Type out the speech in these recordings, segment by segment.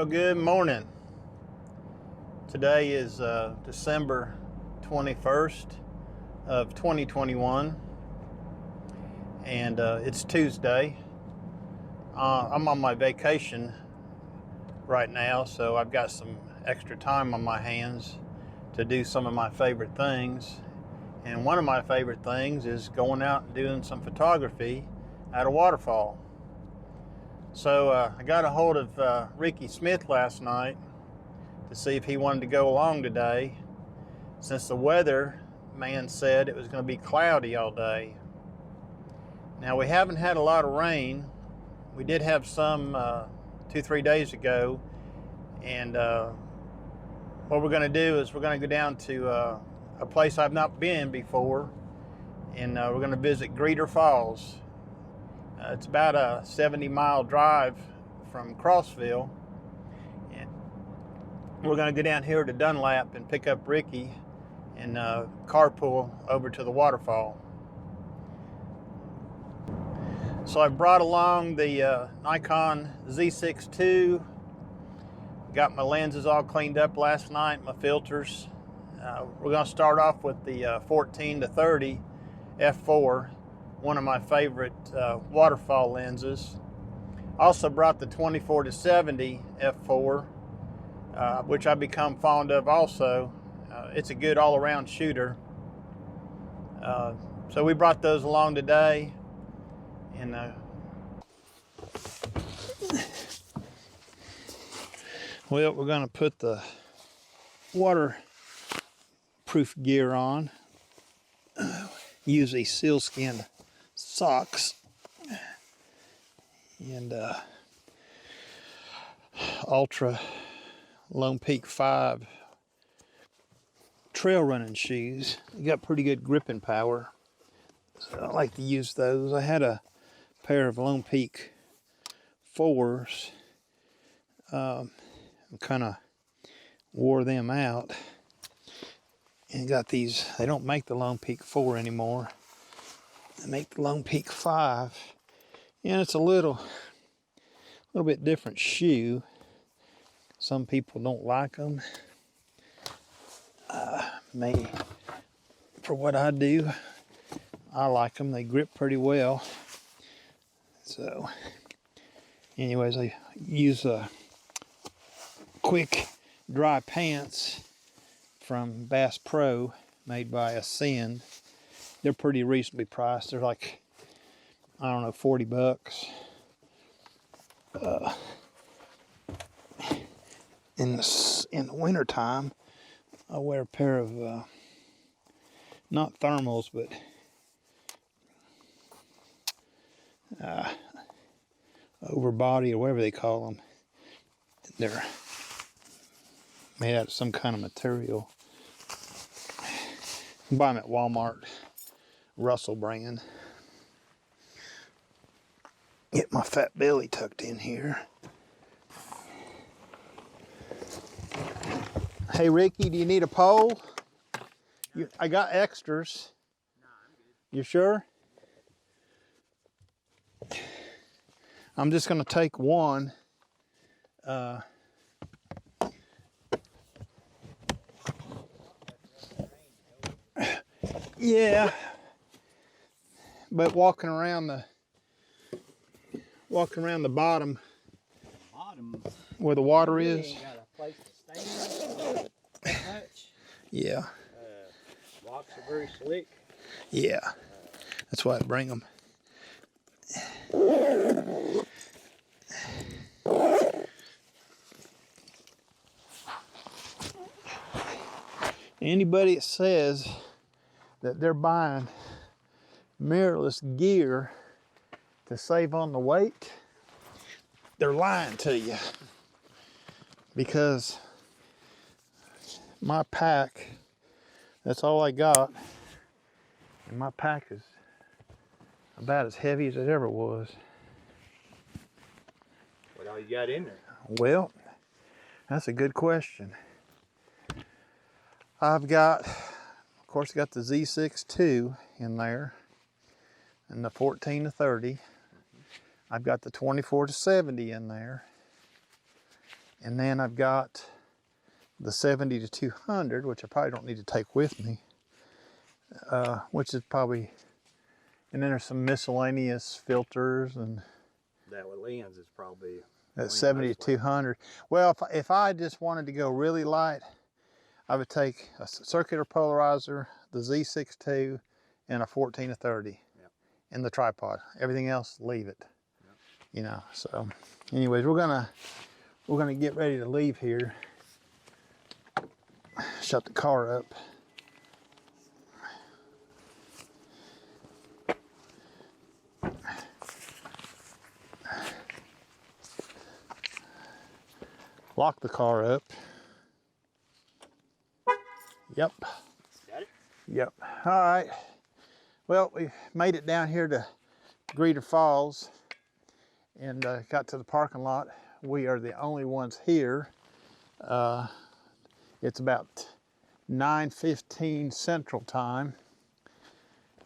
Well, good morning. Today is December 21st of 2021, and it's Tuesday. I'm on my vacation right now, so I've got some extra time on my hands to do some of my favorite things. And one of my favorite things is going out and doing some photography at a waterfall. So I got a hold of Ricky Smith last night to see if he wanted to go along today, since the weather man said it was going to be cloudy all day. Now, we haven't had a lot of rain. We did have some 2-3 days ago, and what we're going to do is we're going to go down to a place I've not been before, and we're going to visit Greeter Falls. It's about a 70-mile drive from Crossville, and we're going to go down here to Dunlap and pick up Ricky and carpool over to the waterfall. So I brought along the Nikon Z6ii. Got my lenses all cleaned up last night, my filters. We're going to start off with the 14-30 f4. One of my favorite waterfall lenses. Also brought the 24-70 f4, which I've become fond of also. It's a good all-around shooter. So we brought those along today, and well, we're going to put the waterproof gear on. Use these sealskin socks and Ultra Lone Peak 5 trail running shoes. They got pretty good gripping power, so I like to use those. I had a pair of Lone Peak 4s. Kind of wore them out and got these. They don't make the Lone Peak 4 anymore. They make the Lone Peak 5, and it's a little bit different shoe. Some people don't like them. Maybe for what I do, I like them. They grip pretty well. So, anyways, I use quick dry pants from Bass Pro, made by Ascend. They're pretty reasonably priced. They're like, I don't know, 40 bucks. In the winter time, I wear a pair of not thermals, but overbody or whatever they call them. They're made out of some kind of material. You buy them at Walmart, Russell brand. Get my fat belly tucked in here. Hey Ricky, do you need a pole? I got extras. No, I'm good. You sure? I'm just going to take one. Yeah, but walking around the bottom where the water is. Ain't got a place to stand much. Yeah. Rocks are very slick. Yeah, that's why I bring them. Anybody that says that they're buying mirrorless gear to save on the weight, they're lying to you. Because my pack, that's all I got, and my pack is about as heavy as it ever was. What all you got in there? Well, that's a good question. I've got, of course, got the Z6ii in there, and the 14-30. I've got the 24-70 in there, And then I've got the 70 to 200, which I probably don't need to take with me, which is probably, and then there's some miscellaneous filters and That with lens is probably that 70 to 200. Well, if I just wanted to go really light, I would take a circular polarizer, the Z6ii, and a 14 to 30 in the tripod. Everything else, leave it. You know. So, anyways, we're gonna get ready to leave here. Shut the car up. Lock the car up. Yep. Got it? Yep. All right. Well, we made it down here to Greeter Falls and got to the parking lot. We are the only ones here. It's about 9:15 Central Time,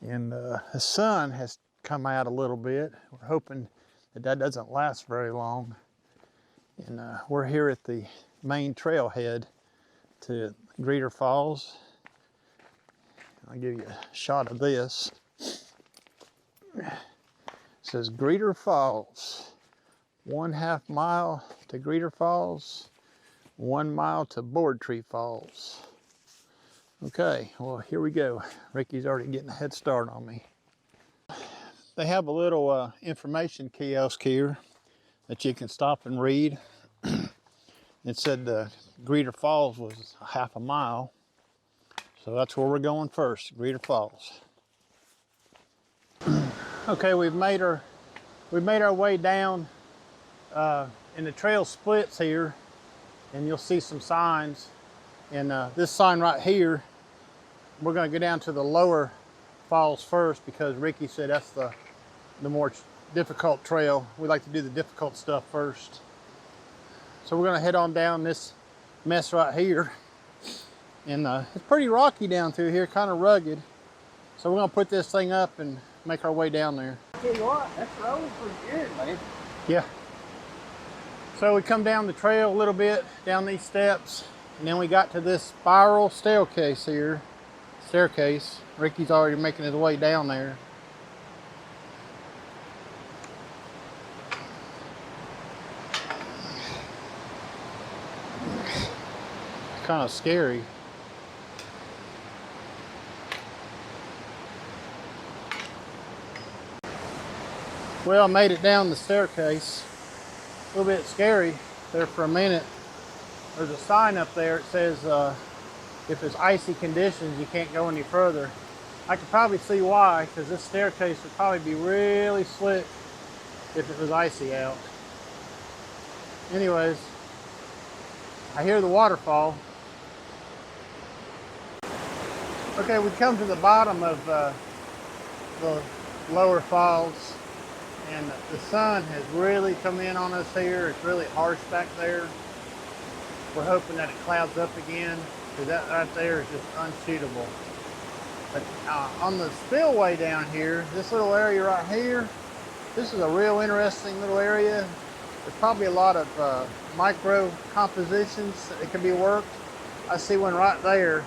and the sun has come out a little bit. We're hoping that doesn't last very long. And we're here at the main trailhead to Greeter Falls. I'll give you a shot of this. It says Greeter Falls, 1/2 mile to Greeter Falls, 1 mile to Board Tree Falls. Okay, well, here we go. Ricky's already getting a head start on me. They have a little information kiosk here that you can stop and read. It said Greeter Falls was 1/2 mile. So that's where we're going first, Greeter Falls. Okay, we've made our way down, and the trail splits here, and you'll see some signs. And this sign right here, we're going to go down to the lower falls first because Ricky said that's the more difficult trail. We like to do the difficult stuff first. So we're going to head on down this mess right here. And it's pretty rocky down through here, kind of rugged. So we're going to put this thing up and make our way down there. Tell you what, that's rolling pretty good, man. Yeah. So we come down the trail a little bit, down these steps, and then we got to this spiral staircase here. Ricky's already making his way down there. It's kind of scary. Well, I made it down the staircase. A little bit scary there for a minute. There's a sign up there. It says if it's icy conditions, you can't go any further. I could probably see why, because this staircase would probably be really slick if it was icy out. Anyways, I hear the waterfall. Okay, we come to the bottom of the lower falls. And the sun has really come in on us here. It's really harsh back there. We're hoping that it clouds up again, because that right there is just unshootable. But on the spillway down here, this little area right here, this is a real interesting little area. There's probably a lot of micro compositions that can be worked. I see one right there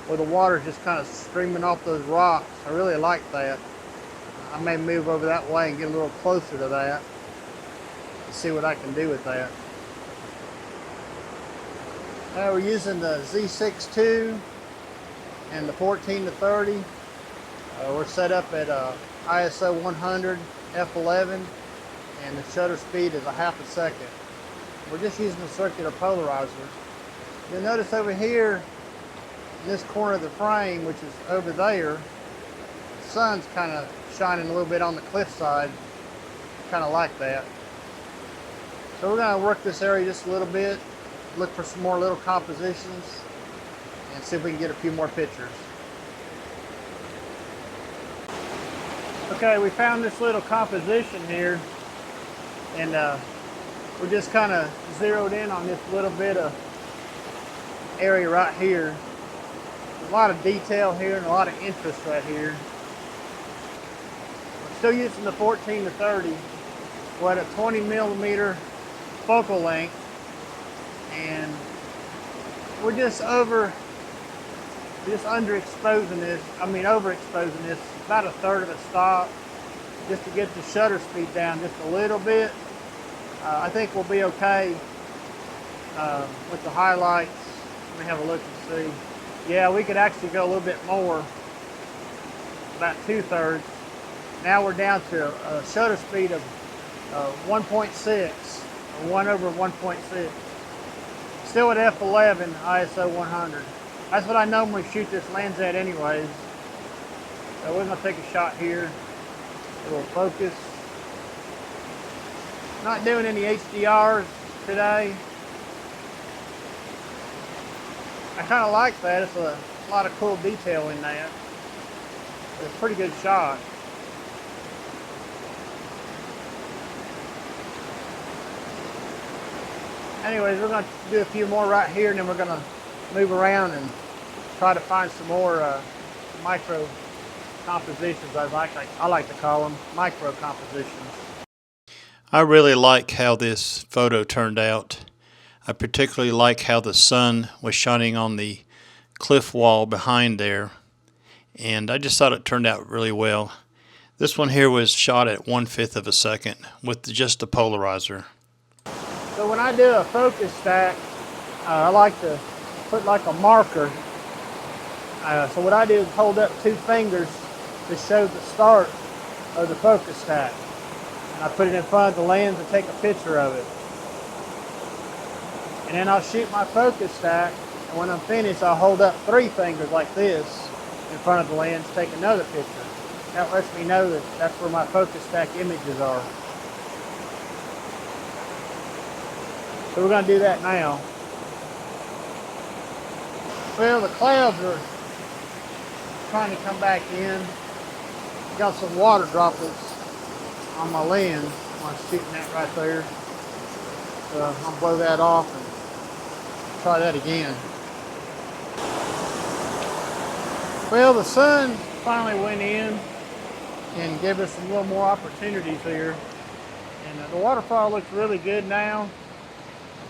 where the water's just kind of streaming off those rocks. I really like that. I may move over that way and get a little closer to that and see what I can do with that. We're using the Z6ii and the 14 to 30. We're set up at ISO 100 f11, and the shutter speed is 1/2 second. We're just using a circular polarizer. You'll notice over here in this corner of the frame, which is over there, the sun's kind of shining a little bit on the cliffside. Kind of like that. So we're going to work this area just a little bit, look for some more little compositions, and see if we can get a few more pictures. Okay, we found this little composition here, and we're just kind of zeroed in on this little bit of area right here. There's a lot of detail here and a lot of interest right here. Still using the 14 to 30. We're at a 20 millimeter focal length. and we're just underexposing this. Overexposing this about a third of a stop, just to get the shutter speed down just a little bit. I think we'll be okay with the highlights. Let me have a look and see. Yeah, we could actually go a little bit more, about 2/3. Now we're down to a shutter speed of 1.6, or 1/1.6. Still at f11, ISO 100. That's what I normally shoot this lens at anyways. So we're gonna take a shot here. It'll focus. Not doing any HDRs today. I kind of like that. It's a lot of cool detail in that. It's a pretty good shot. Anyways, we're going to do a few more right here, and then we're going to move around and try to find some more micro compositions. I like to call them micro compositions. I really like how this photo turned out. I particularly like how the sun was shining on the cliff wall behind there, and I just thought it turned out really well. This one here was shot at 1/5 of a second with just the polarizer. So when I do a focus stack, I like to put like a marker. So what I do is hold up 2 fingers to show the start of the focus stack. And I put it in front of the lens and take a picture of it. And then I'll shoot my focus stack, and when I'm finished, I'll hold up 3 fingers like this in front of the lens, take another picture. That lets me know that that's where my focus stack images are. So we're going to do that now. Well, the clouds are trying to come back in. Got some water droplets on my lens. I'm shooting that right there. So I'll blow that off and try that again. Well, the sun finally went in and gave us a little more opportunities here. And the waterfall looks really good now.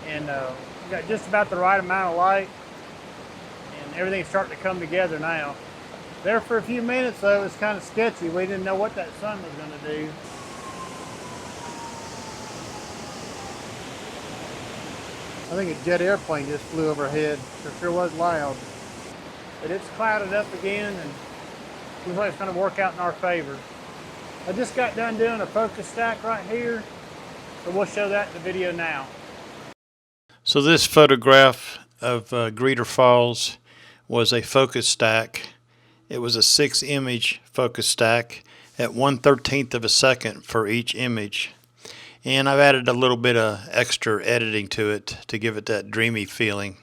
And we got just about the right amount of light. And everything's starting to come together now. There for a few minutes though, it was kind of sketchy. We didn't know what that sun was going to do. I think a jet airplane just flew overhead. It sure was loud. But it's clouded up again, and looks like it's going to work out in our favor. I just got done doing a focus stack right here, so we'll show that in the video now. So this photograph of Greeter Falls was a focus stack. It was a 6-image focus stack at 1/13 of a second for each image. And I've added a little bit of extra editing to it to give it that dreamy feeling.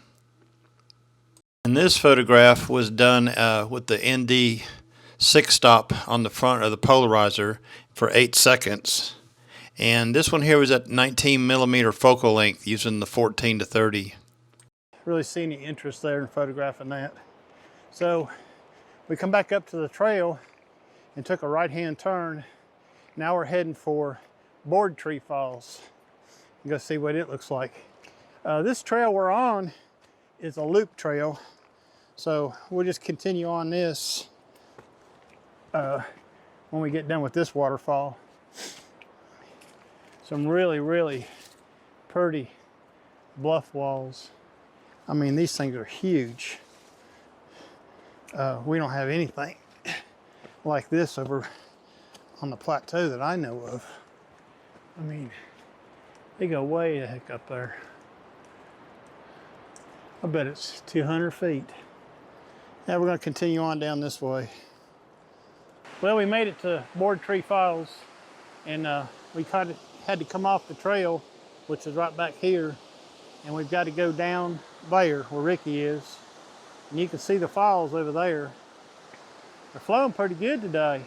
And this photograph was done with the ND 6-stop on the front of the polarizer for 8 seconds. And this one here was at 19mm focal length using the 14-30. Really see any interest there in photographing that. So we come back up to the trail and took a right-hand turn. Now we're heading for Board Tree Falls. Go see what it looks like. This trail we're on is a loop trail, so we'll just continue on this when we get done with this waterfall. Some really, really pretty bluff walls. I mean, these things are huge. We don't have anything like this over on the plateau that I know of. I mean, they go way the heck up there. I bet it's 200 feet. Now we're going to continue on down this way. Well, we made it to Board Tree Falls, and we kind of had to come off the trail, which is right back here, and we've got to go down there where Ricky is. And you can see the falls over there. They're flowing pretty good today.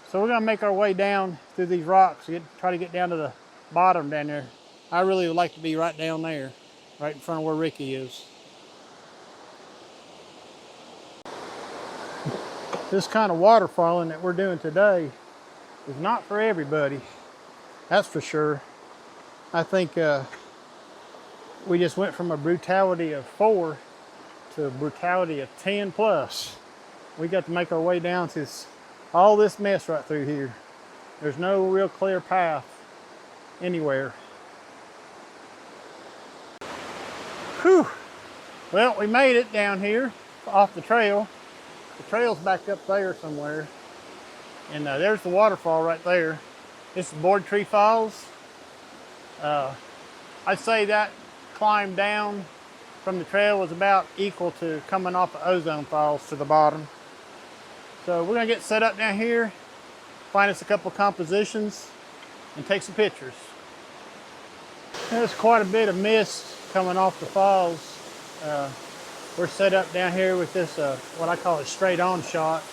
So we're going to make our way down through these rocks, try to get down to the bottom down there. I really would like to be right down there, right in front of where Ricky is. This kind of waterfalling that we're doing today is not for everybody. That's for sure. I think We just went from a brutality of 4 to a brutality of 10 plus. We got to make our way down to all this mess right through here. There's no real clear path anywhere. Whew. Well, we made it down here off the trail. The trail's back up there somewhere. And there's the waterfall right there. This is Board Tree Falls. I'd say that climb down from the trail was about equal to coming off of Ozone Falls to the bottom. So we're gonna get set up down here, find us a couple compositions, and take some pictures. There's quite a bit of mist coming off the falls. We're set up down here with this, what I call a straight on shot.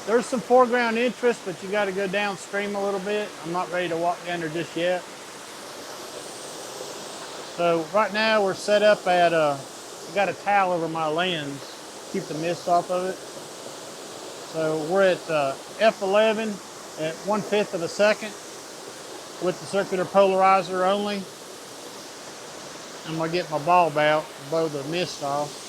There's some foreground interest, but you got to go downstream a little bit. I'm not ready to walk down there just yet. So right now we're set up at, I got a towel over my lens, keep the mist off of it. So we're at f11 at 1/5 of a second with the circular polarizer only. I'm gonna get my bulb out to blow the mist off.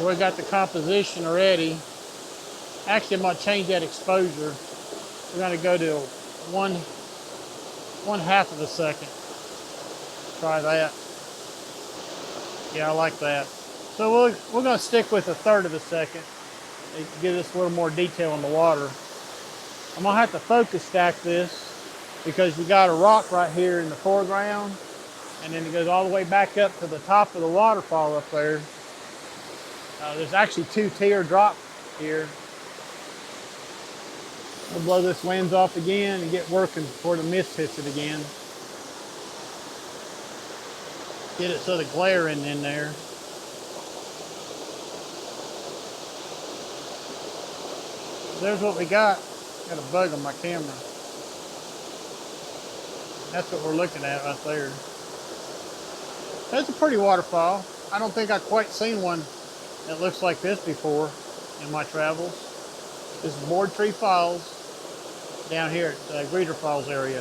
We got the composition already. Actually, I'm gonna change that exposure. We're gonna go to 1/2 of a second. Try that. Yeah, I like that. So we're gonna stick with 1/3 of a second. It gives us a little more detail in the water. I'm gonna have to focus stack this because we got a rock right here in the foreground, and then it goes all the way back up to the top of the waterfall up there. There's actually 2 teardrop here. We'll blow this lens off again and get working before the mist hits it again. Get it so the glare isn't in there. There's what we got. Got a bug on my camera. That's what we're looking at right there. That's a pretty waterfall. I don't think I've quite seen one that looks like this before in my travels. This is Board Tree Falls down here at Greeter Falls area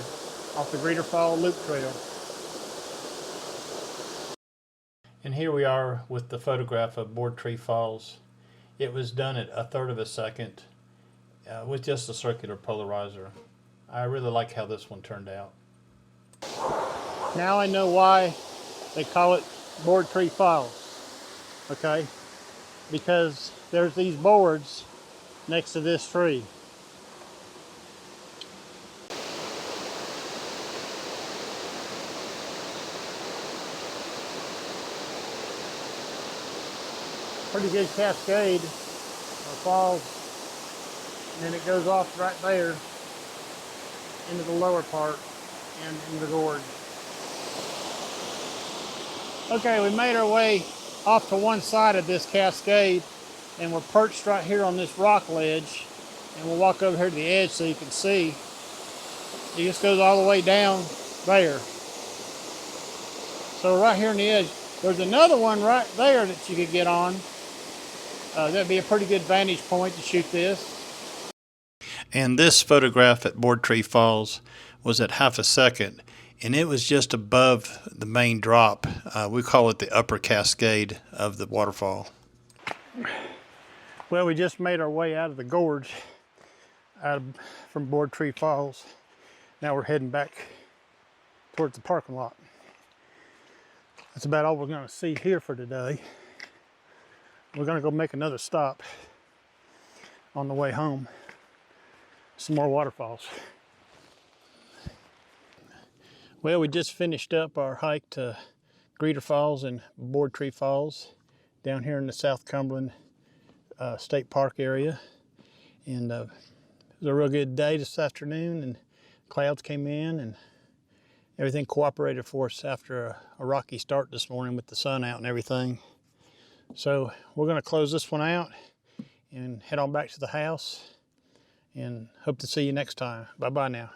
off the Greeter Fall Loop Trail. And here we are with the photograph of Board Tree Falls. It was done at 1/3 of a second with just a circular polarizer. I really like how this one turned out. Now I know why they call it Board Tree Falls, okay? Because there's these boards next to this tree. Pretty good cascade or falls, and then it goes off right there into the lower part and in the gorge. Okay, we made our way off to one side of this cascade, and we're perched right here on this rock ledge, and we'll walk over here to the edge so you can see. It just goes all the way down there. So right here on the edge, there's another one right there that you could get on. That'd be a pretty good vantage point to shoot this. And this photograph at Board Tree Falls was at 1/2 a second, and it was just above the main drop. We call it the upper cascade of the waterfall. Well, we just made our way out of the gorge from Board Tree Falls. Now we're heading back towards the parking lot. That's about all we're going to see here for today. We're going to go make another stop on the way home. Some more waterfalls. Well, we just finished up our hike to Greeter Falls and Board Tree Falls down here in the South Cumberland State Park area. And it was a real good day this afternoon, and clouds came in and everything cooperated for us after a rocky start this morning with the sun out and everything. So we're going to close this one out and head on back to the house, and hope to see you next time. Bye-bye now.